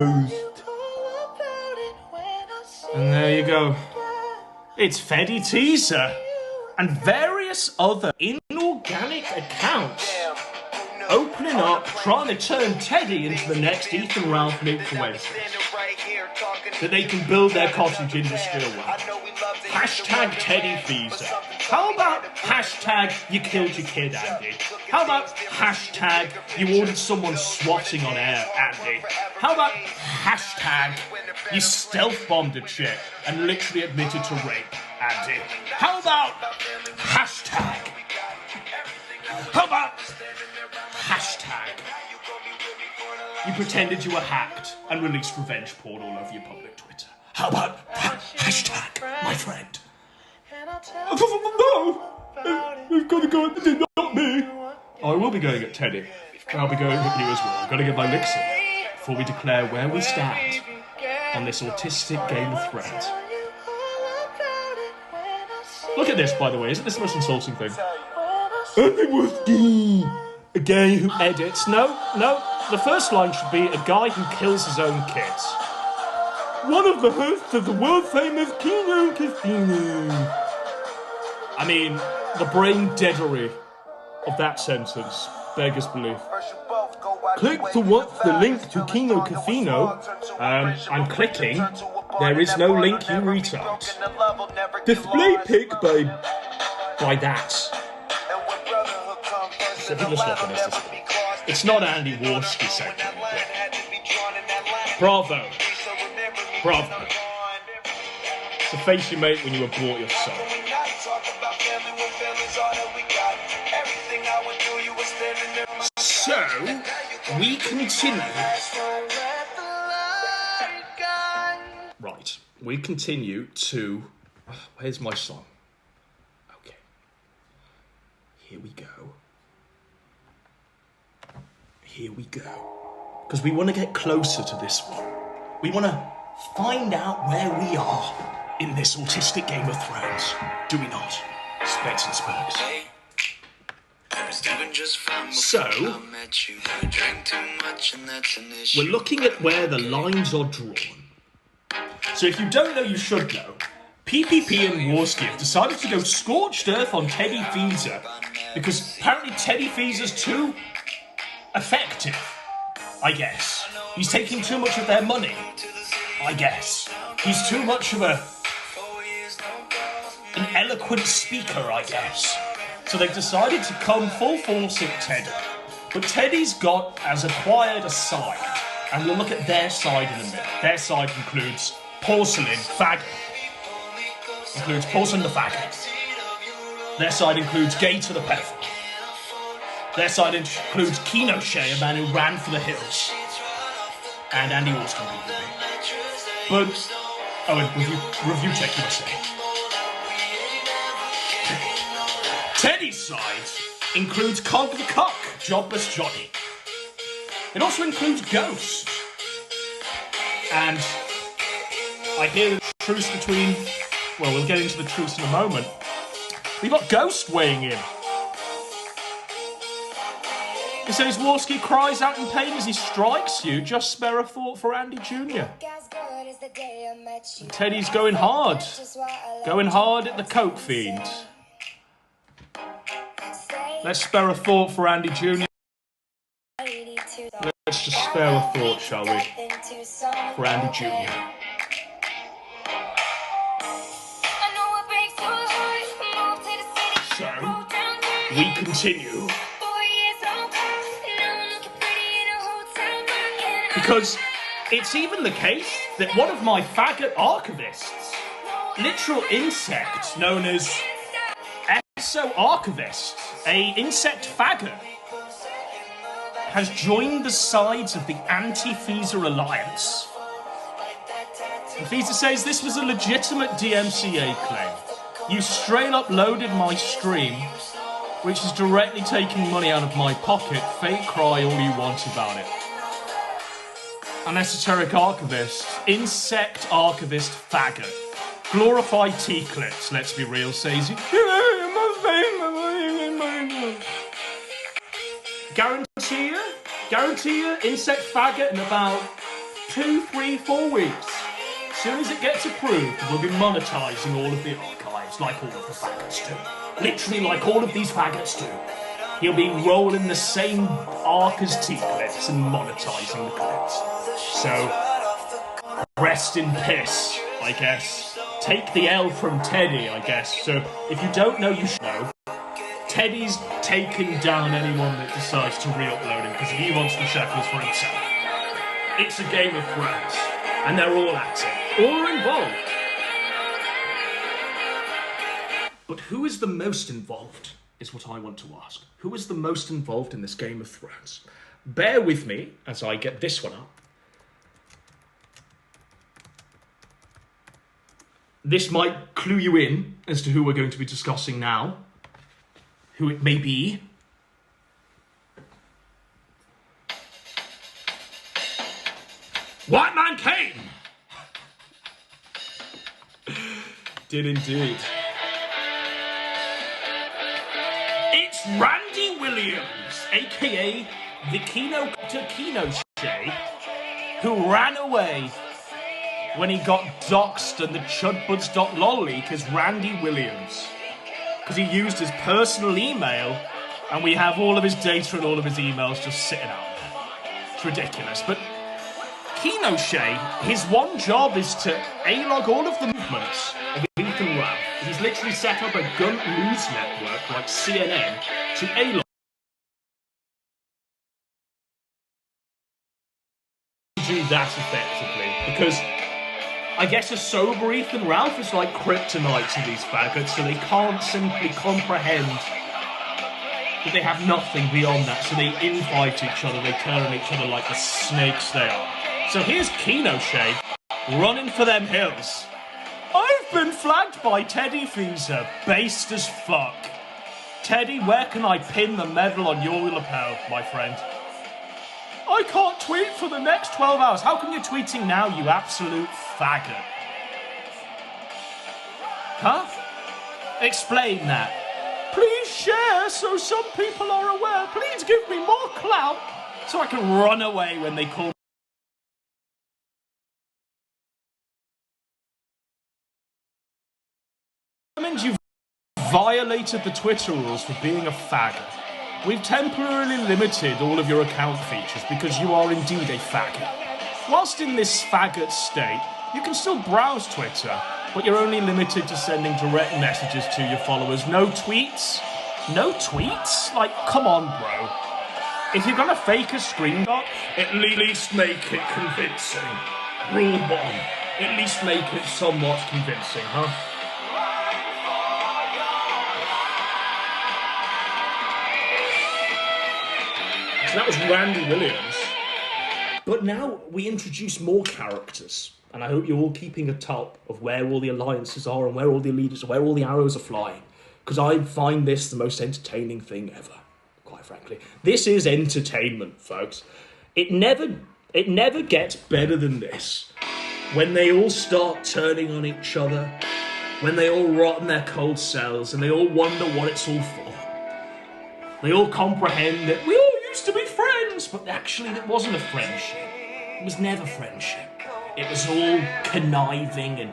And there you go. It's Freddy Teaser and various other inorganic accounts opening up, trying to turn Teddy into the next Ethan Ralph influencer that they can build their cottage industry around. Hashtag Teddy Teaser. How about hashtag you killed your kid, Andy? How about hashtag you ordered someone swatting on air, Andy? How about hashtag you stealth bombed a chick and literally admitted to rape, Andy? How about hashtag? How about hashtag you pretended you were hacked and released revenge porn all over your public Twitter? How about hashtag my friend? No! We've got to go at Teddy, not me. I will be going at Teddy. I'll be going at you as well. I've got to get my licks in before we declare where we stand on this autistic Game of Thrones. Look at this, by the way. Isn't this the most insulting thing? It was a guy who edits. No. The first line should be a guy who kills his own kids. One of the hosts of the world-famous Kino Casino. I mean, the brain deadery of that sentence beggars belief. Click to watch the link to Kino Casino. I'm clicking. There is no link, you retard. Display pic by that. So if you just look at this, it's not Andy Warski segment. Bravo. It's the face you make when you abort your son. So, we continue. Right, we continue to... Where's my song? Okay. Here we go. Here we go. Because we want to get closer to this one. We want to find out where we are in this autistic Game of Thrones. Do we not? Specs and Spurs. So, we're looking at where the lines are drawn. So if you don't know, you should know. PPP and Warski have decided to go scorched earth on Teddy Feezer because apparently Teddy Feezer's too effective, I guess. He's taking too much of their money, I guess. He's too much of an eloquent speaker, I guess. So they've decided to come full force at Teddy. But Teddy's has acquired a side, and we'll look at their side in a minute. Their side includes Porcelain Faggot. Includes Porcelain the Faggot. Their side includes Gator the Pedophile. Their side includes Kino Shea, a man who ran for the hills. And Andy Austin, but... Oh, and review check USA. Teddy's side includes Cog the Cock, Jobless Johnny. It also includes Ghost. And I hear the truce between... Well, we'll get into the truce in a moment. We've got Ghost weighing in. He says Warski cries out in pain as he strikes you. Just spare a thought for Andy Jr. And Teddy's going hard. Going hard at the coke fiend. Let's spare a thought for Andy Jr. Let's just spare a thought, shall we? For Andy Jr. So, we continue. Because it's even the case that one of my faggot archivists, literal insect known as Esso Archivist, a insect faggot, has joined the sides of the anti-Feezer alliance. And Feezer says this was a legitimate DMCA claim. You straight up loaded my stream, which is directly taking money out of my pocket. Fake cry all you want about it. An esoteric archivist, insect archivist faggot. Glorified T-clips, let's be real, says he. Guarantee you, insect faggot in about 2, 3, 4 weeks. As soon as it gets approved, we'll be monetising all of the archives, like all of the faggots do. Literally like all of these faggots do. He'll be rolling the same arc as T-clips and monetising the clips. So, rest in piss, I guess. Take the L from Teddy, I guess. So, if you don't know, you should know. Teddy's taken down anyone that decides to re-upload him, because he wants the shekels for himself. It's a Game of Thrones, and they're all at it. All are involved. But who is the most involved, is what I want to ask. Who is the most involved in this Game of Thrones? Bear with me as I get this one up. This might clue you in as to who we're going to be discussing now. Who it may be. White Man came! Did indeed. It's Randy Williams, aka the Kinoshé, who ran away when he got doxxed and the chudbuds.lol leak as Randy Williams. Because he used his personal email, and we have all of his data and all of his emails just sitting out there. It's ridiculous. But Kinoshé, his one job is to A-log all of the movements of Ethan Ralph. He's literally set up a gun news network like CNN to A-log. Do that effectively, because I guess a sober Ethan Ralph is like kryptonite to these faggots, so they can't simply comprehend that they have nothing beyond that, so they invite each other, they turn on each other like the snakes they are. So here's Kinoshé running for them hills. I've been flagged by Teddy Feezer, based as fuck. Teddy, where can I pin the medal on your lapel, my friend? I can't tweet for the next 12 hours. How come you're tweeting now, you absolute faggot? Huh? Explain that. Please share so some people are aware. Please give me more clout so I can run away when they call me. You've violated the Twitter rules for being a faggot. We've temporarily limited all of your account features because you are indeed a faggot. Whilst in this faggot state, you can still browse Twitter, but you're only limited to sending direct messages to your followers. No tweets? No tweets? Like, come on, bro. If you're gonna fake a screenshot, at least make it convincing. Rule 1. At least make it somewhat convincing, huh? So that was Randy Williams. But now we introduce more characters. And I hope you're all keeping a top of where all the alliances are and where all the leaders are, where all the arrows are flying. Because I find this the most entertaining thing ever, quite frankly. This is entertainment, folks. It never gets better than this. When they all start turning on each other, when they all rot in their cold cells, and they all wonder what it's all for. They all comprehend that we all used to be friends, but actually it wasn't a friendship. It was never friendship. It was all conniving and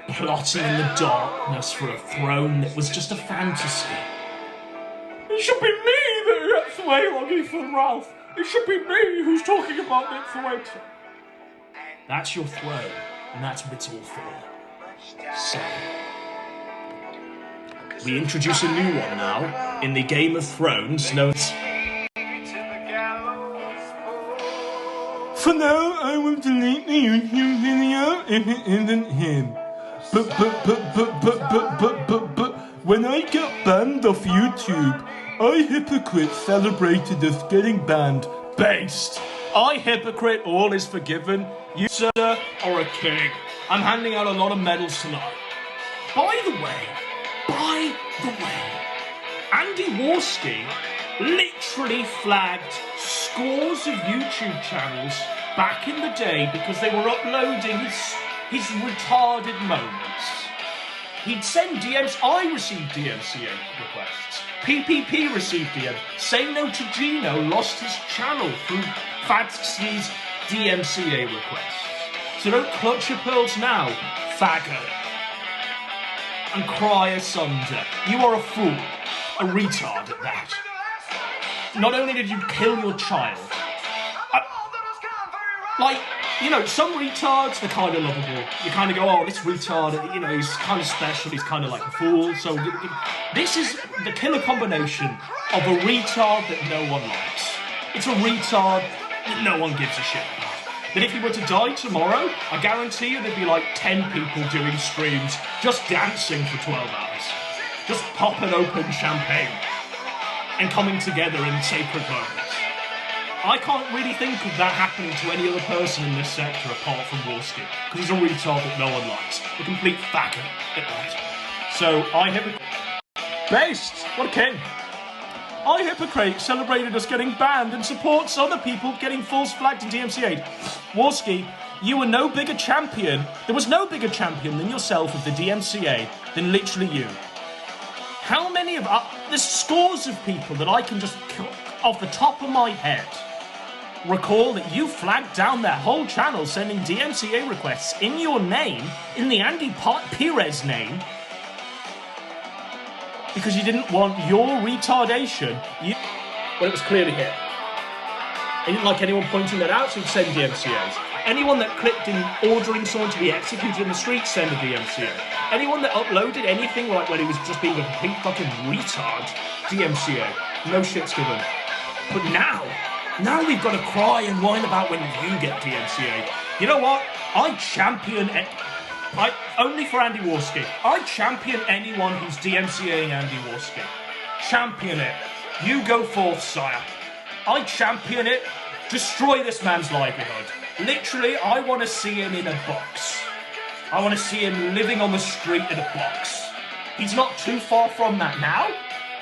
plotting in the darkness for a throne that was just a fantasy. It should be me that gets away on Ethan Ralph. It should be me who's talking about it for winter. That's your throne, and that's what it's all for. So, we introduce a new one now in the Game of Thrones known as... For now, I will delete the YouTube video if it isn't him. But, when I got banned off YouTube, I hypocrite celebrated us getting banned. Based. I hypocrite, all is forgiven. You, sir, are a king. I'm handing out a lot of medals tonight. By the way, Andy Warski literally flagged scores of YouTube channels back in the day because they were uploading his retarded moments. He'd send DMs. I received DMCA requests. PPP received DMs. Say No to Gino lost his channel through Fadsky's DMCA requests. So don't clutch your pearls now, faggot, and cry asunder. You are a fool, a retard at that. Not only did you kill your child, like, you know, some retards, they're kind of lovable. You kind of go, oh, this retard, you know, he's kind of special, he's kind of like a fool. So this is the killer combination of a retard that no one likes. It's a retard that no one gives a shit about. That if he were to die tomorrow, I guarantee you there'd be like 10 people doing streams, just dancing for 12 hours. Just popping open champagne and coming together in sacred moments. I can't really think of that happening to any other person in this sector apart from Wolski, because he's a retard that no one likes. A complete faggot at that. So, Based! What a king! iHypocrite celebrated us getting banned and supports other people getting false flagged in DMCA. Wolski, you were no bigger champion. There was no bigger champion than yourself of the DMCA than literally you. How many of there's scores of people that I can just, off the top of my head, recall that you flagged down their whole channel sending DMCA requests in your name, in the Andy Perez name, because you didn't want your retardation. Well, it was clearly him. He didn't like anyone pointing that out, so he'd send DMCAs. Anyone that clicked in ordering someone to be executed in the street, send a DMCA. Anyone that uploaded anything like when he was just being a complete fucking retard, DMCA. No shit's given. But now we've got to cry and whine about when you get DMCA. You know what? I champion it. Only for Andy Warski. I champion anyone who's DMCAing Andy Warski. Champion it. You go forth, sire. I champion it. Destroy this man's livelihood. Literally, I want to see him in a box. I want to see him living on the street in a box. He's not too far from that now,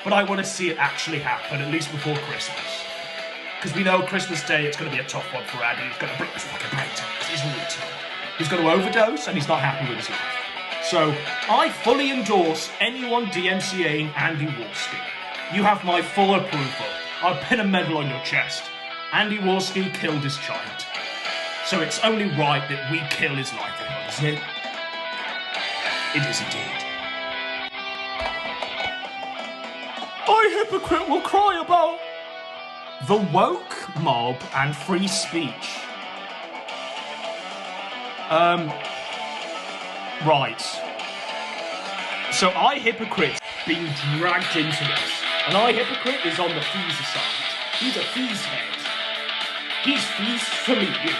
but I want to see it actually happen, at least before Christmas. Because we know Christmas Day, it's going to be a tough one for Andy. He's going to break his fucking brain because he's a retard. He's going to overdose, and he's not happy with his life. So, I fully endorse anyone DMCAing Andy Warski. You have my full approval. I'll pin a medal on your chest. Andy Warski killed his child. So it's only right that we kill his livelihood, isn't it? It is indeed. iHypocrite will cry about the woke mob and free speech. Right. So iHypocrite's being dragged into this. And iHypocrite is on the Feezer side. He's a Feez head. He's Feez to meet you.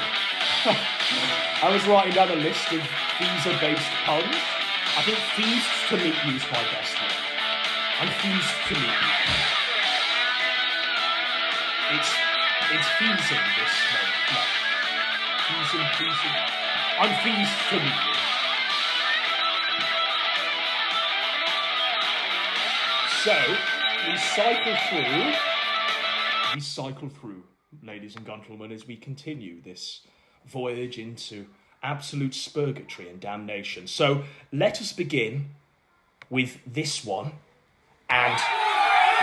I was writing down a list of Feezer-based puns. I think Feez to meet you is my best one. I'm Feez to meet you. It's Feezing this moment. No. Feezing. I'm Feez to meet you. So, we cycle through, ladies and gentlemen, as we continue this voyage into absolute spurgatory and damnation. So, let us begin with this one, and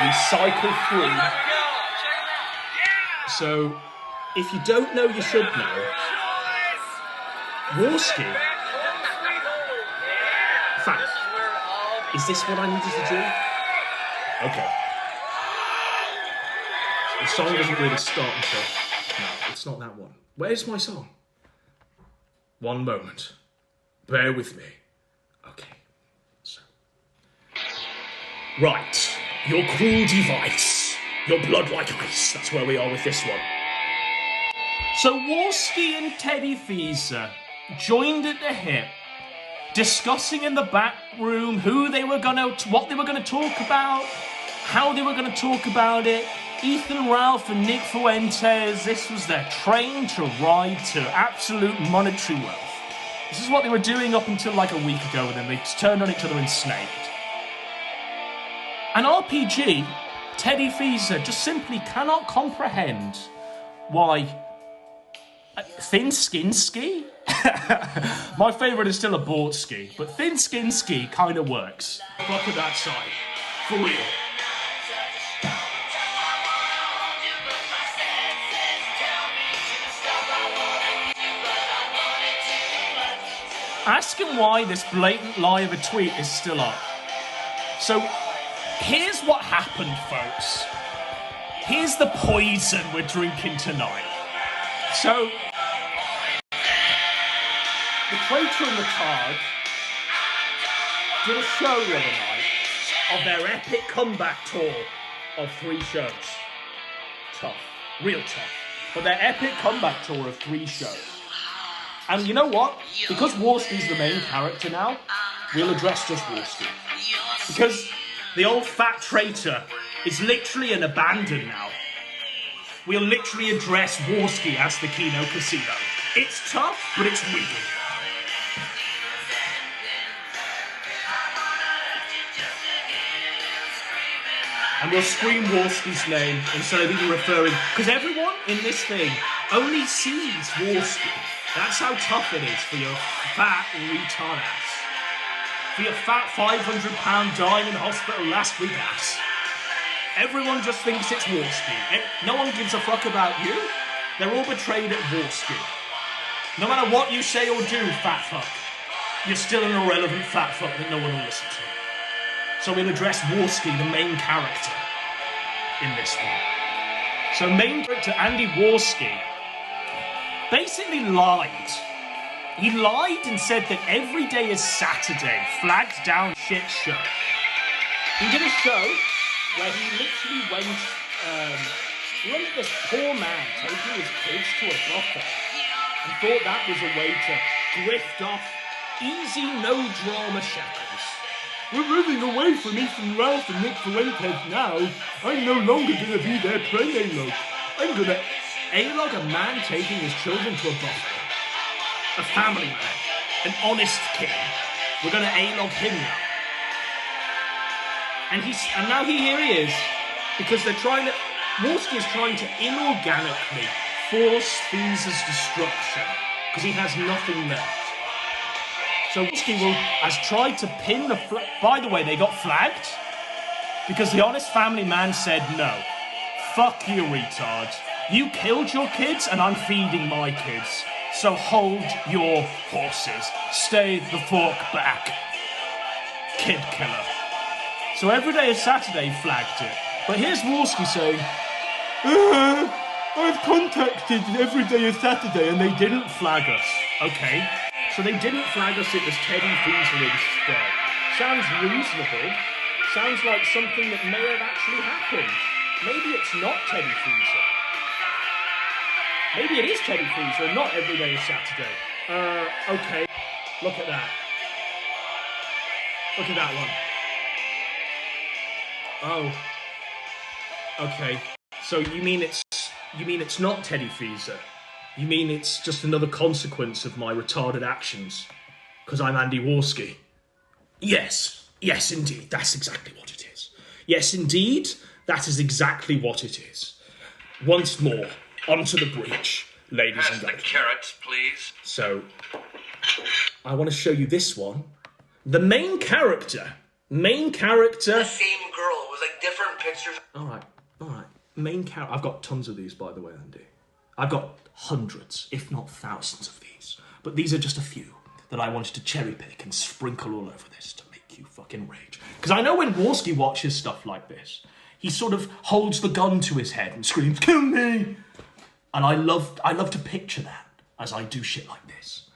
we cycle through. So, if you don't know, you should know. Warski. In fact, is this what I needed to do? Okay. The song doesn't really start until... No, it's not that one. Where's my song? One moment. Bear with me. Okay. So. Right. Your cruel device. Your blood like ice. That's where we are with this one. So Warski and Teddy Feezer joined at the hip, discussing in the back room what they were going to talk about, how they were going to talk about it. Ethan Ralph and Nick Fuentes, this was their train to ride to absolute monetary wealth. This is what they were doing up until like a week ago, and then they turned on each other and snaked. And RPG, Teddy Feezer, just simply cannot comprehend why Thin Skin Ski? My favourite is still Abort Ski, but Thin Skin Ski kind of works. Fuck at that side. For real. Ask him why this blatant lie of a tweet is still up. So, here's what happened, folks. Here's the poison we're drinking tonight. So, the traitor and the Tard did a show the other night of their epic comeback tour of 3 shows. Tough. Real tough. But their epic comeback tour of 3 shows. And you know what? Because Warski's the main character now, we'll address just Warski. Because the old fat traitor is literally an abandon now. We'll literally address Warski as the Kino Casino. It's tough, but it's real. And we'll scream Warski's name instead of even referring... Because everyone in this thing only sees Warski. That's how tough it is for your fat retard ass. For your fat 500-pound dying in hospital last week ass. Everyone just thinks it's Warski. No one gives a fuck about you. They're all betrayed at Warski. No matter what you say or do, fat fuck, you're still an irrelevant fat fuck that no one will listen to. So we'll address Warski, the main character, in this one. So main character Andy Warski basically lied. He lied and said that every day is Saturday, flagged down shit show. He did a show where he literally went at this poor man taking his kids to a buffet and thought that was a way to grift off easy, no-drama shekels. We're moving away from Ethan Ralph and Nick Fuentes now. I'm no longer going to be their prey A-log. I'm going to A-log a man taking his children to a buffet. A family man. An honest king. We're going to A-log him now. And now here he is, because they're trying to... Warski is trying to inorganically force Feeza's destruction, because he has nothing left. So Warski has tried to pin the flag. By the way, they got flagged because the honest family man said no. Fuck you, retards. You killed your kids and I'm feeding my kids. So hold your horses. Stay the fork back. Kid killer. So every day is Saturday flagged it. But here's Warski saying, I've contacted every day is Saturday and they didn't flag us. Okay. So they didn't flag us, it was Teddy Feezer instead. Sounds reasonable. Sounds like something that may have actually happened. Maybe it's not Teddy Feezer. Maybe it is Teddy Feezer and not every day is Saturday. Okay. Look at that. Look at that one. Oh. Okay. So you mean it's not Teddy Feezer? You mean it's just another consequence of my retarded actions? Because I'm Andy Warski? Yes. Yes, indeed. That's exactly what it is. Yes, indeed. That is exactly what it is. Once more, onto the breach, ladies and gentlemen. The carrots, please. So, I want to show you this one. The main character. The same girl. It was like different pictures. All right. Main character. I've got tons of these, by the way, Andy. I've got hundreds, if not thousands of these. But these are just a few that I wanted to cherry pick and sprinkle all over this to make you fucking rage. Because I know when Warski watches stuff like this, he sort of holds the gun to his head and screams, "Kill me!" And I love to picture that as I do shit like this.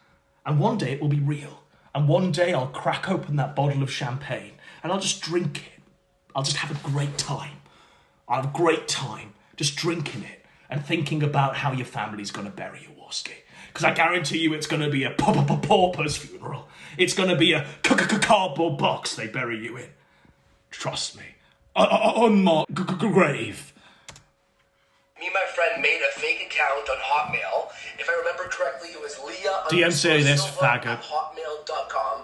And one day it will be real. And one day I'll crack open that bottle of champagne and I'll just drink it. I'll just have a great time. I'll have a great time just drinking it and thinking about how your family's going to bury you, Warski. Because I guarantee you it's going to be a pauper's funeral. It's going to be a cardboard box they bury you in. Trust me. On my grave. Me and my friend made a fake account on Hotmail. If I remember correctly, it was Leah DM say this, Silva faggot. at hotmail.com.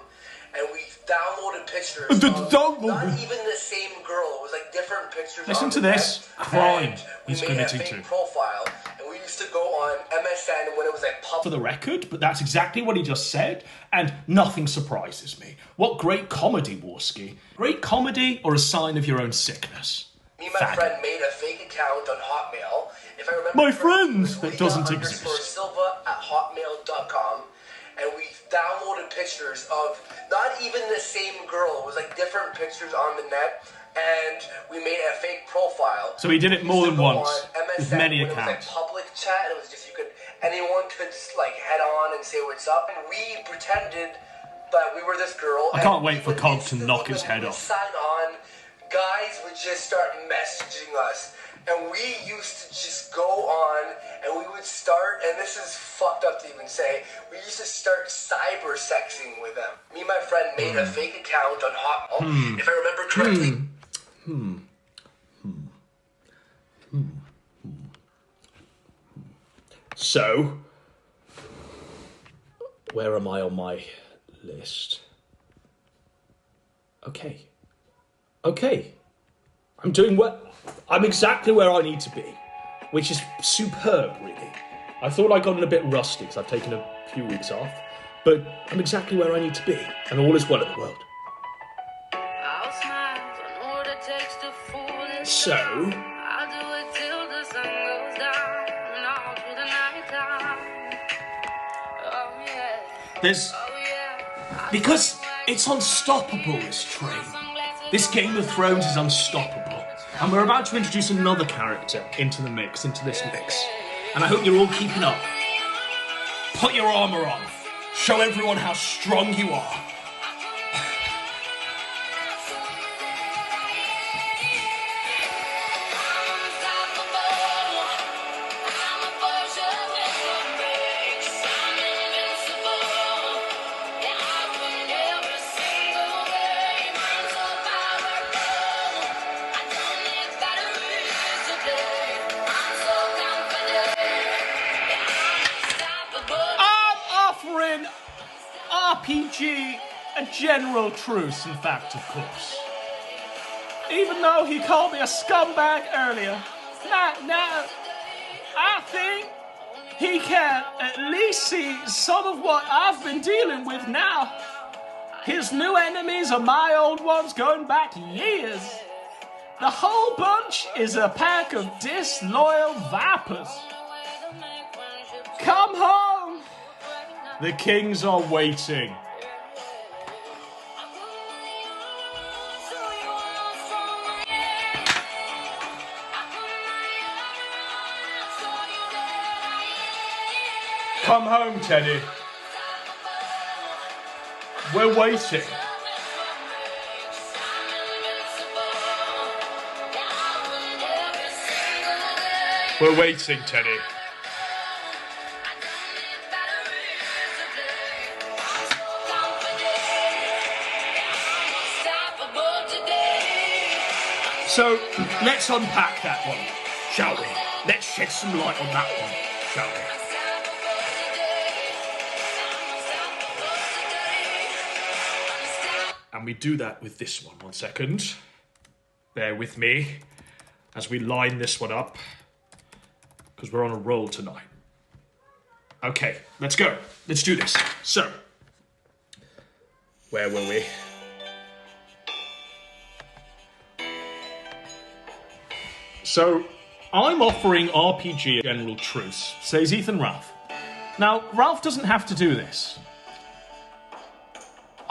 And we downloaded pictures of not even the same girl. It was like different pictures. Listen on to the this net. crime And he's we made a committing fake to. profile, and we used to go on MSN when it was like For the record, but that's exactly what he just said, and nothing surprises me. What great comedy, Warski. Great comedy or a sign of your own sickness? Me and my friend made a fake account on Hotmail. If I remember My correctly, friends! it was That doesn't Leah exist. _Silva at hotmail.com. And we downloaded pictures of not even the same girl. It was like different pictures on the net, and we made a fake profile. So he did it more than once, with many accounts. It was like public chat. It was just anyone could like head on and say what's up, and we pretended that we were this girl. I can't wait for Cog to knock his head off. Sign on, guys would just start messaging us. And we used to just go on, and we would start, and this is fucked up to even say, we used to start cyber sexing with them. Me and my friend made a fake account on Hotmail, if I remember correctly. So, where am I on my list? Okay. I'm doing well. I'm exactly where I need to be, which is superb, really. I thought I got a bit rusty because I've taken a few weeks off, but I'm exactly where I need to be, and all is well in the world. So, because it's unstoppable, this train. This Game of Thrones is unstoppable. And we're about to introduce another character into this mix. And I hope you're all keeping up. Put your armour on. Show everyone how strong you are. RPG, a general truce, in fact, of course. Even though he called me a scumbag earlier, now, I think he can at least see some of what I've been dealing with now. His new enemies are my old ones going back years. The whole bunch is a pack of disloyal vipers. Come home! The kings are waiting. Come home, Teddy. We're waiting. We're waiting, Teddy. So, let's unpack that one, shall we? Let's shed some light on that one, shall we? And we do that with this one. 1 second. Bear with me as we line this one up, because we're on a roll tonight. Okay, let's go. Let's do this. So, where were we? So, I'm offering RPG a general truce, says Ethan Ralph. Now, Ralph doesn't have to do this.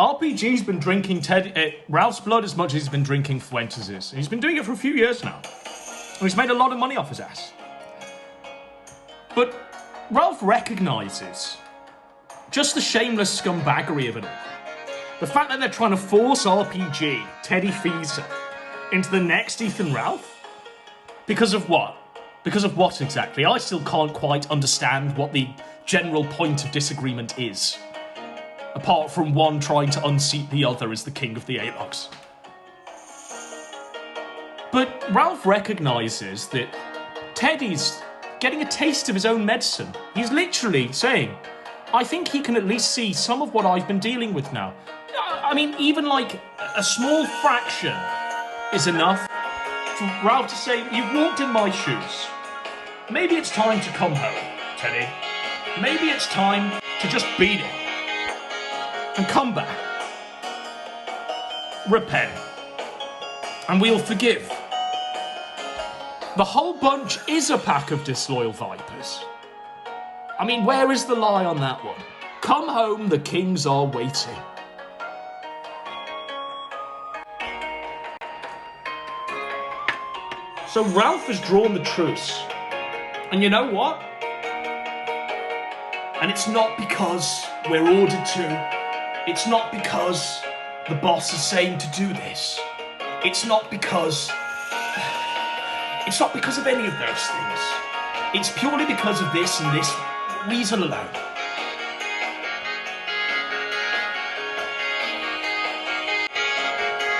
RPG's been drinking Ralph's blood as much as he's been drinking Fuentes's. He's been doing it for a few years now. And he's made a lot of money off his ass. But Ralph recognises just the shameless scumbaggery of it all. The fact that they're trying to force RPG, Teddy Feezer, into the next Ethan Ralph. Because of what? Because of what exactly? I still can't quite understand what the general point of disagreement is. Apart from one trying to unseat the other as the king of the A-Logs. But Ralph recognises that Teddy's getting a taste of his own medicine. He's literally saying, I think he can at least see some of what I've been dealing with now. I mean, even like a small fraction is enough for Ralph to say, you've walked in my shoes. Maybe it's time to come home, Teddy. Maybe it's time to just beat it. And come back. Repent. And we'll forgive. The whole bunch is a pack of disloyal vipers. I mean, where is the lie on that one? Come home, the kings are waiting. So Ralph has drawn the truce. And you know what? And it's not because we're ordered to. It's not because the boss is saying to do this. It's not because of any of those things. It's purely because of this and this reason alone.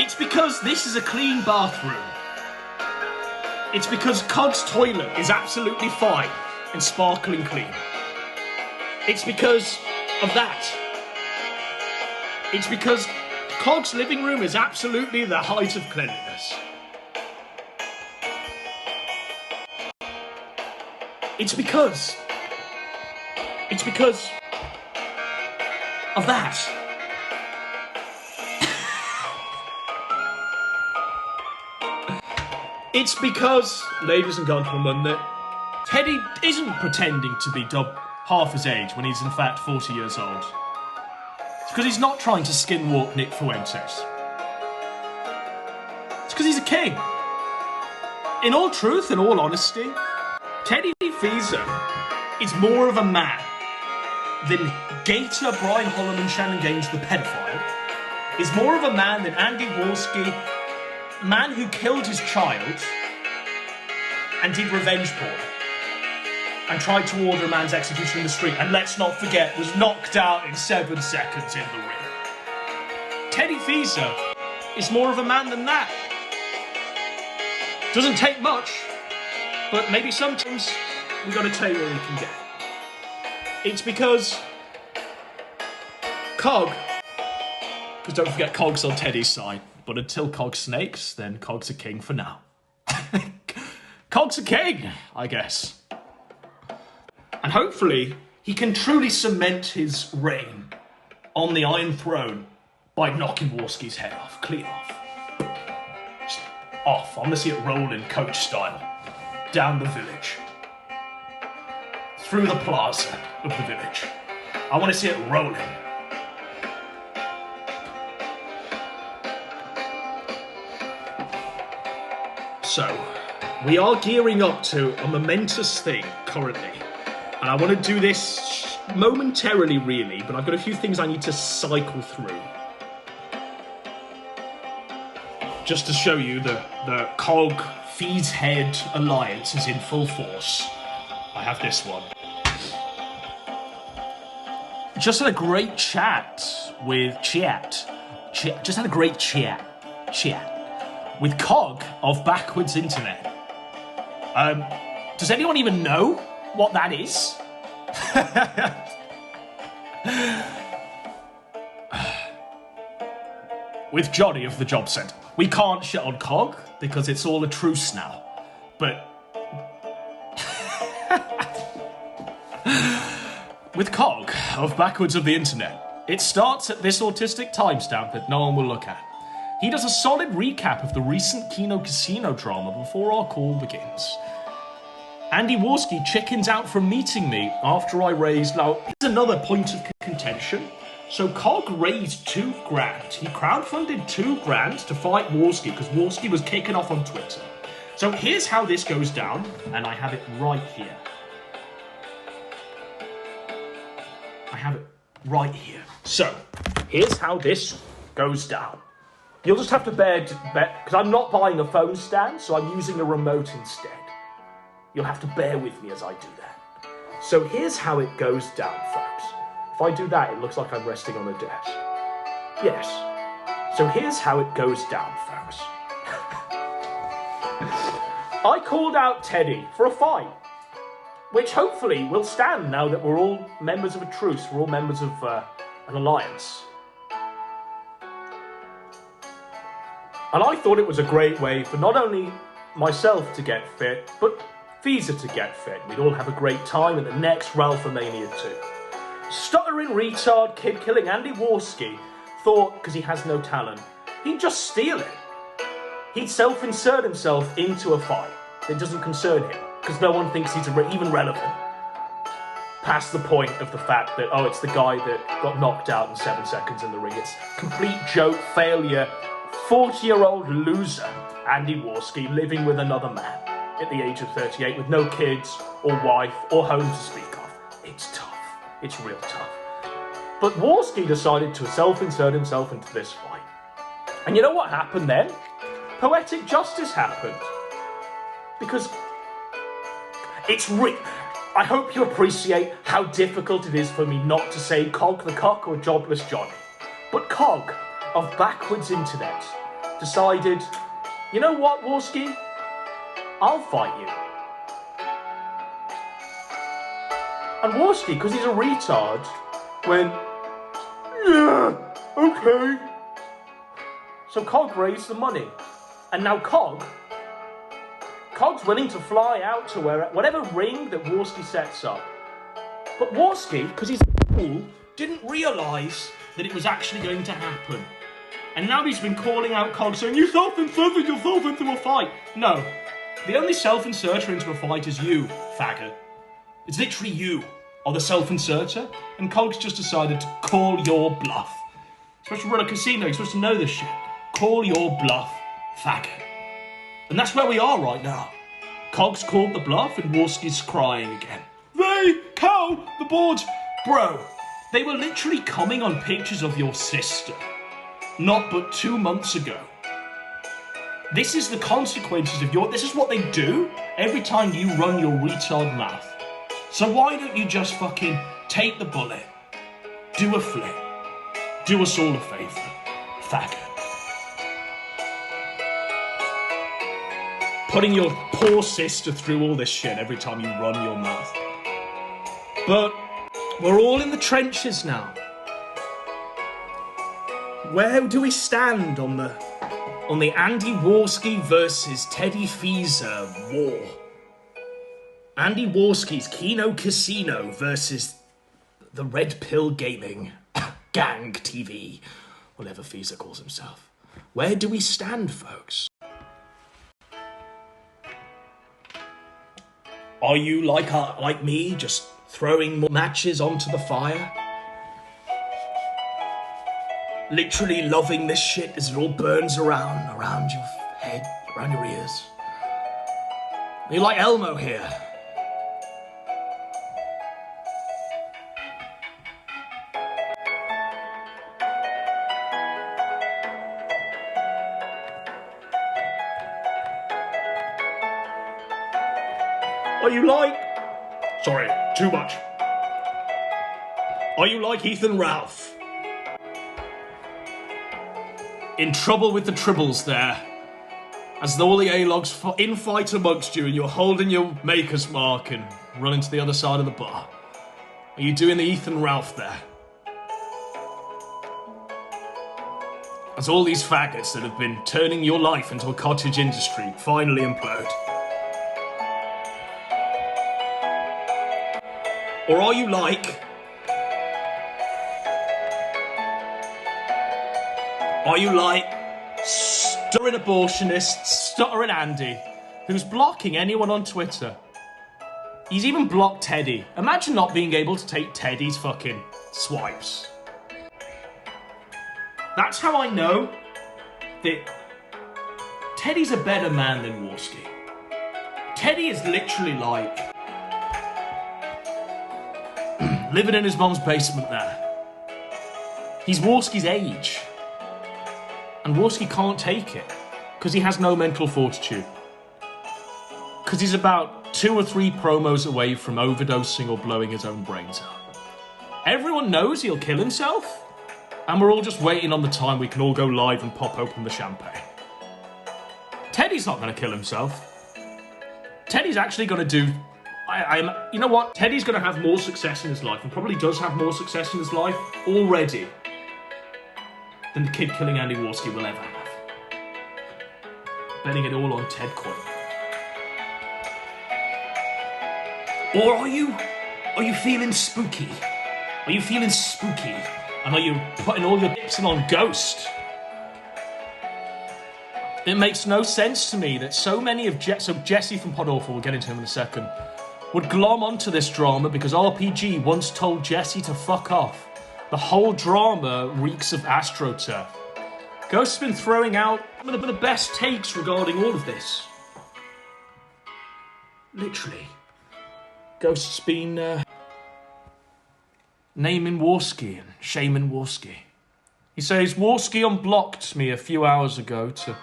It's because this is a clean bathroom. It's because Cog's toilet is absolutely fine and sparkling clean. It's because of that. It's because Cog's living room is absolutely the height of cleanliness. It's because of that. It's because, ladies and gentlemen, that Teddy isn't pretending to be half his age when he's in fact 40 years old. It's because he's not trying to skinwalk Nick Fuentes. It's because he's a king. In all truth and all honesty, Teddy Fiza is more of a man than Gator, Brian Holland and Shannon Gaines the pedophile, is more of a man than Andy Warski, man who killed his child and did revenge porn and tried to order a man's execution in the street, and let's not forget, was knocked out in 7 seconds in the ring. Teddy Fiza is more of a man than that. Doesn't take much, but maybe sometimes we gotta take what we can get. It's because Cog, because don't forget Cog's on Teddy's side, but until Cog snakes, then Cog's a king for now. Cog's a king, I guess. And hopefully, he can truly cement his reign on the Iron Throne by knocking Warski's head off, clean off. Just off. I want to see it rolling coach style. Down the village. Through the plaza of the village. I want to see it rolling. So, we are gearing up to a momentous thing currently. And I want to do this momentarily, really, but I've got a few things I need to cycle through. Just to show you the Cog Feeds Head alliance is in full force. I have this one. Just had a great chat with just had a great chat with Cog of Backwards Internet. Does anyone even know what that is? With Johnny of the Job Centre. We can't shit on Cog because it's all a truce now. But with Cog of Backwards of the Internet, it starts at this autistic timestamp that no one will look at. He does a solid recap of the recent Kino Casino drama before our call begins. Andy Warski chickens out from meeting me after I raised... Now, here's another point of contention. So Cog raised $2,000. He crowdfunded $2,000 to fight Warski because Warski was kicking off on Twitter. So here's how this goes down, and I have it right here. So, here's how this goes down. You'll just have to bear, because I'm not buying a phone stand, so I'm using a remote instead. You'll have to bear with me as I do that. So here's how it goes down, folks. If I do that, it looks like I'm resting on a desk. Yes. So here's how it goes down, folks. I called out Teddy for a fight, which hopefully will stand now that we're all members of a truce, we're all members of an alliance. And I thought it was a great way for not only myself to get fit, but Fiza to get fit. We'd all have a great time at the next Ralphomania 2. Stuttering retard kid killing Andy Warski thought, because he has no talent, he'd just steal it. He'd self-insert himself into a fight that doesn't concern him, because no one thinks he's even relevant. past the point of the fact that, oh, it's the guy that got knocked out in 7 seconds in the ring. It's complete joke, failure, 40-year-old loser, Andy Warski, living with another man at the age of 38 with no kids or wife or home to speak of. It's tough. It's real tough. But Warski decided to self-insert himself into this fight. And you know what happened then? Poetic justice happened. Because it's I hope you appreciate how difficult it is for me not to say Cog the Cock or Jobless Johnny. But Cog of Backwards Internet decided, you know what, Warski? I'll fight you. And Warski, because he's a retard, went, yeah, okay. So Cog raised the money. And now Cog's willing to fly out to whatever ring that Warski sets up. But Warski, because he's a fool, didn't realise that it was actually going to happen. And now he's been calling out Cog, saying, you self-inserted yourself into a fight. No, the only self-inserter into a fight is you, faggot. It's literally you are the self-inserter, and Cog's just decided to call your bluff. You're supposed to run a casino, you're supposed to know this shit. Call your bluff, faggot. And that's where we are right now. Cog's called the bluff and Warski's crying again. They cow the boards. Bro, they were literally coming on pictures of your sister. Not but 2 months ago. This is the consequences of this is what they do every time you run your retard mouth. So why don't you just fucking take the bullet, do a flip, do us all a favour, faggot. Putting your poor sister through all this shit every time you run your mouth. But we're all in the trenches now. Where do we stand on the Andy Warski versus Teddy Feezer war? Andy Warski's Keno Casino versus the Red Pill Gaming Gang TV, whatever Feezer calls himself. Where do we stand, folks? Are you like me, just throwing more matches onto the fire? Literally loving this shit as it all burns around your head, around your ears. Are you like Elmo here? Are you like... Sorry, too much. Are you like Ethan Ralph? In trouble with the tribbles there. As all the A-logs infight amongst you and you're holding your maker's mark and running to the other side of the bar. Are you doing the Ethan Ralph there? As all these faggots that have been turning your life into a cottage industry finally implode. Or are you like... Are you like stuttering abortionist, stuttering Andy, who's blocking anyone on Twitter? He's even blocked Teddy. Imagine not being able to take Teddy's fucking swipes. That's how I know that Teddy's a better man than Warski. Teddy is literally like living in his mum's basement there. He's Warski's age. And Warski can't take it, because he has no mental fortitude. Because he's about 2 or 3 promos away from overdosing or blowing his own brains out. Everyone knows he'll kill himself, and we're all just waiting on the time we can all go live and pop open the champagne. Teddy's not going to kill himself. Teddy's actually going to do... you know what? Teddy's going to have more success in his life, and probably does have more success in his life already, than the kid killing Andy Warski will ever have. Betting it all on Ted Coin. Or are you feeling spooky? Are you feeling spooky? And are you putting all your dips in on Ghost? It makes no sense to me that so many of Jesse from Pod Awful, we'll get into him in a second, would glom onto this drama because RPG once told Jesse to fuck off. The whole drama reeks of AstroTurf. Ghost's been throwing out one of the best takes regarding all of this. Literally. Ghost's been naming Warski and shaming Warski. He says Warski unblocked me a few hours ago to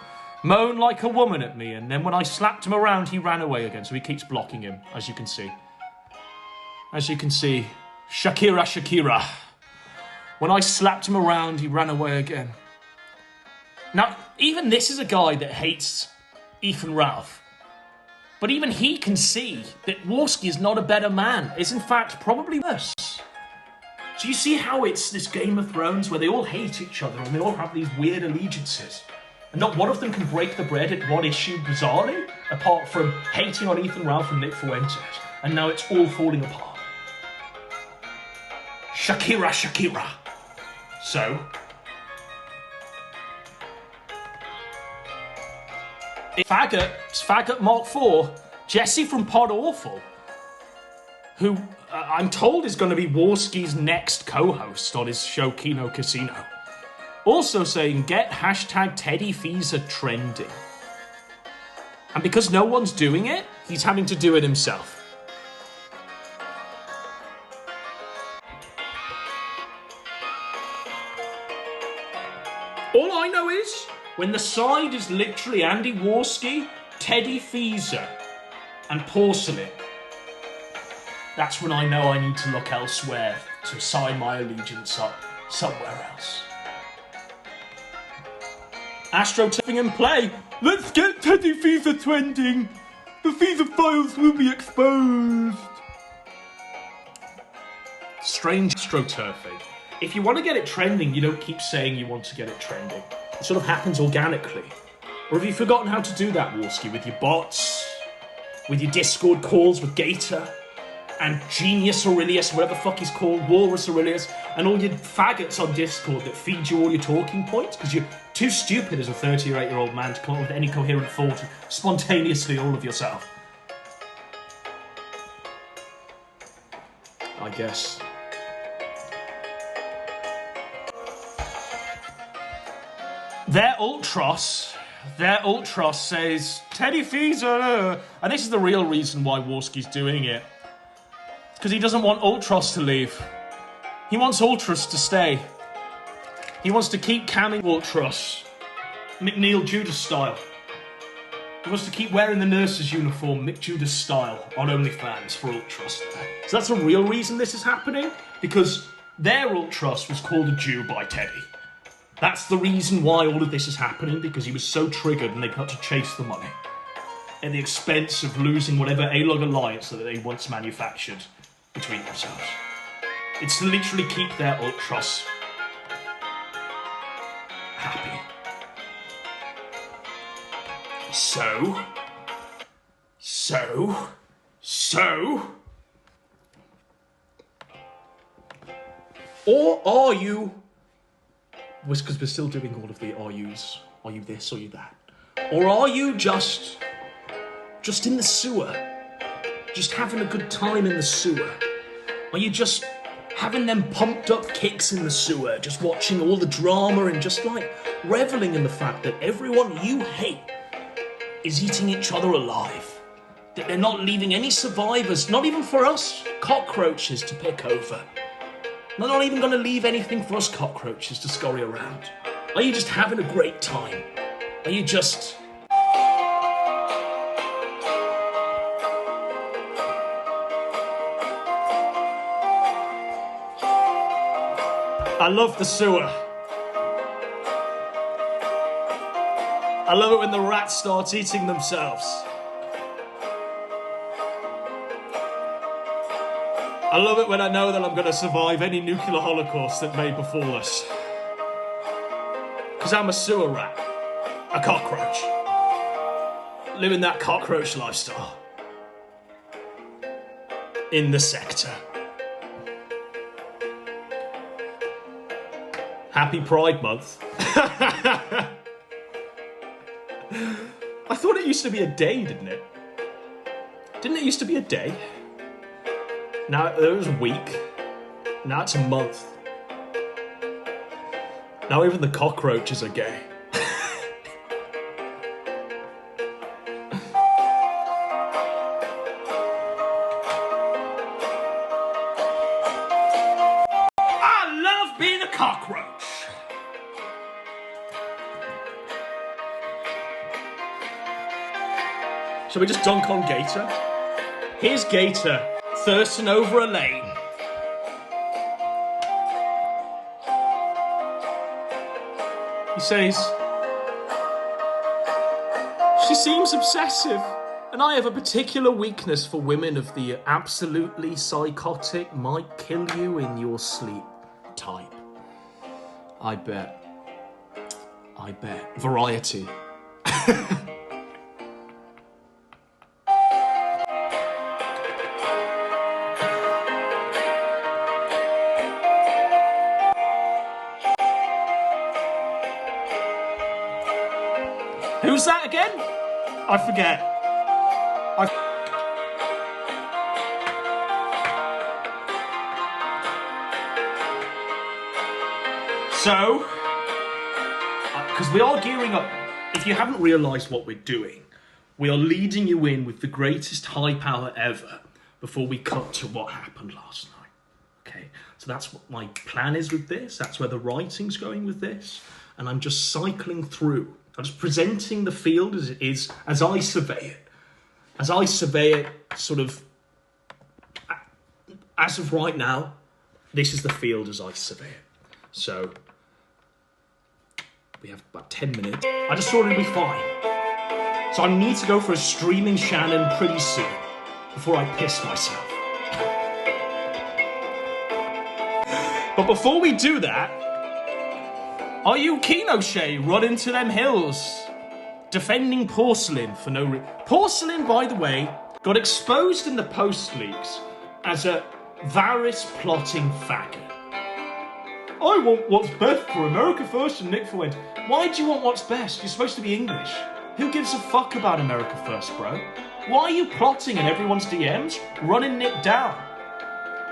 moan like a woman at me, and then when I slapped him around, he ran away again, so he keeps blocking him, as you can see. As you can see, Shakira, Shakira. When I slapped him around, he ran away again. Now, even this is a guy that hates Ethan Ralph. But even he can see that Warski is not a better man. Is in fact probably worse. So you see how it's this Game of Thrones where they all hate each other and they all have these weird allegiances. And not one of them can break the bread at one issue bizarrely, apart from hating on Ethan Ralph and Nick Fuentes. And now it's all falling apart. Shakira, Shakira. So, Faggot Mark IV, Jesse from Pod Awful, who I'm told is going to be Warski's next co-host on his show Kino Casino. Also saying, get hashtag Teddy Feezer trending. And because no one's doing it, he's having to do it himself. All I know is, when the side is literally Andy Warski, Teddy Feezer, and Porcelain, that's when I know I need to look elsewhere to sign my allegiance up somewhere else. AstroTurfing in play. Let's get Teddy Feezer trending. The Feezer files will be exposed. Strange AstroTurfing. If you want to get it trending, you don't keep saying you want to get it trending. It sort of happens organically. Or have you forgotten how to do that, Warski, with your bots, with your Discord calls with Gator, and Genius Aurelius, whatever the fuck he's called, Walrus Aurelius, and all your faggots on Discord that feed you all your talking points, because you're too stupid as a 30 or 8-year-old man to come up with any coherent thought spontaneously all of yourself. I guess. Their Ultros says, Teddy Feezer, and this is the real reason why Warski's doing it. It's because he doesn't want Ultros to leave. He wants Ultros to stay. He wants to keep camming Ultros, McNeil Judas style. He wants to keep wearing the nurse's uniform, Mick Judas style, on OnlyFans for Ultros. So that's the real reason this is happening, because their Ultros was called a Jew by Teddy. That's the reason why all of this is happening, because he was so triggered and they got to chase the money at the expense of losing whatever A-log alliance that they once manufactured between themselves. It's to literally keep their Ultros happy. So... Or are you... Because we're still doing all of the are yous. Are you this, are you that? Or are you just in the sewer? Just having a good time in the sewer? Are you just having them pumped up kicks in the sewer? Just watching all the drama and just like reveling in the fact that everyone you hate is eating each other alive? That they're not leaving any survivors, not even for us cockroaches to pick over. They're not even going to leave anything for us cockroaches to scurry around. Are you just having a great time? Are you just... I love the sewer. I love it when the rats start eating themselves. I love it when I know that I'm going to survive any nuclear holocaust that may befall us. Because I'm a sewer rat. A cockroach. Living that cockroach lifestyle. In the sector. Happy Pride Month. I thought it used to be a day, didn't it? Didn't it used to be a day? Now it was a week. Now it's a month. Now even the cockroaches are gay. I love being a cockroach. Shall we just dunk on Gator? Here's Gator, thirsting over a lane. He says, "She seems obsessive, and I have a particular weakness for women of the absolutely psychotic, might kill you in your sleep type." I bet. Variety. Who's that again? I forget. So, because we are gearing up, if you haven't realised what we're doing, we are leading you in with the greatest high power ever before we cut to what happened last night. Okay, so that's what my plan is with this. That's where the writing's going with this. And I'm just cycling through. I'm just presenting the field as it is, as I survey it. As I survey it, sort of, as of right now, this is the field as I survey it. So, we have about 10 minutes. I just thought it'd be fine. So I need to go for a streaming Shannon pretty soon, before I piss myself. But before we do that, are you keen, O'Shea, running to them hills? Defending porcelain for no reason. Porcelain, by the way, got exposed in the post leaks as a Varys plotting faggot. I want what's best for America First and Nick for Wed. Why do you want what's best? You're supposed to be English. Who gives a fuck about America First, bro? Why are you plotting in everyone's DMs, running Nick down?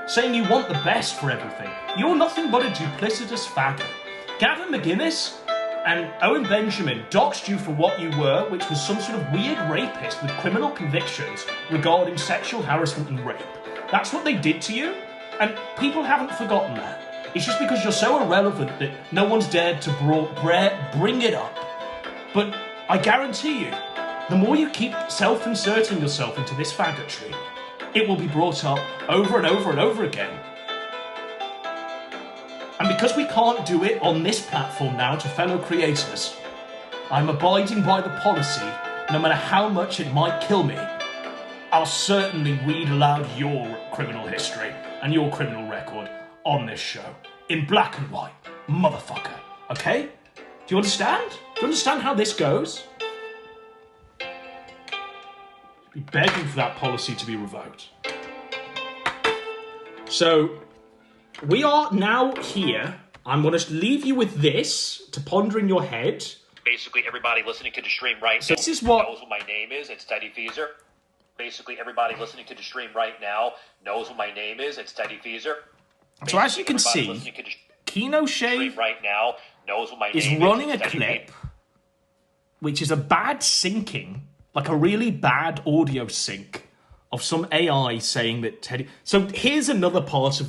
Saying you want the best for everything. You're nothing but a duplicitous faggot. Gavin McGuinness and Owen Benjamin doxed you for what you were, which was some sort of weird rapist with criminal convictions regarding sexual harassment and rape. That's what they did to you, and people haven't forgotten that. It's just because you're so irrelevant that no one's dared to bring it up. But I guarantee you, the more you keep self-inserting yourself into this faggotry, it will be brought up over and over and over again. And because we can't do it on this platform now to fellow creators, I'm abiding by the policy, no matter how much it might kill me. I'll certainly read aloud your criminal history and your criminal record on this show. In black and white, motherfucker. Okay? Do you understand? Do you understand how this goes? Be begging for that policy to be revoked. So, we are now here. I'm going to leave you with this to ponder in your head. Basically, everybody listening to the stream right So now this is what knows what my name is. It's Teddy Feezer. Basically, everybody listening to the stream right now knows what my name is. It's Teddy Feezer. So as you can see, Keno Shave right now knows what my is name running is. a clip, which is a bad syncing, like a really bad audio sync of some AI saying that Teddy... So here's another part of the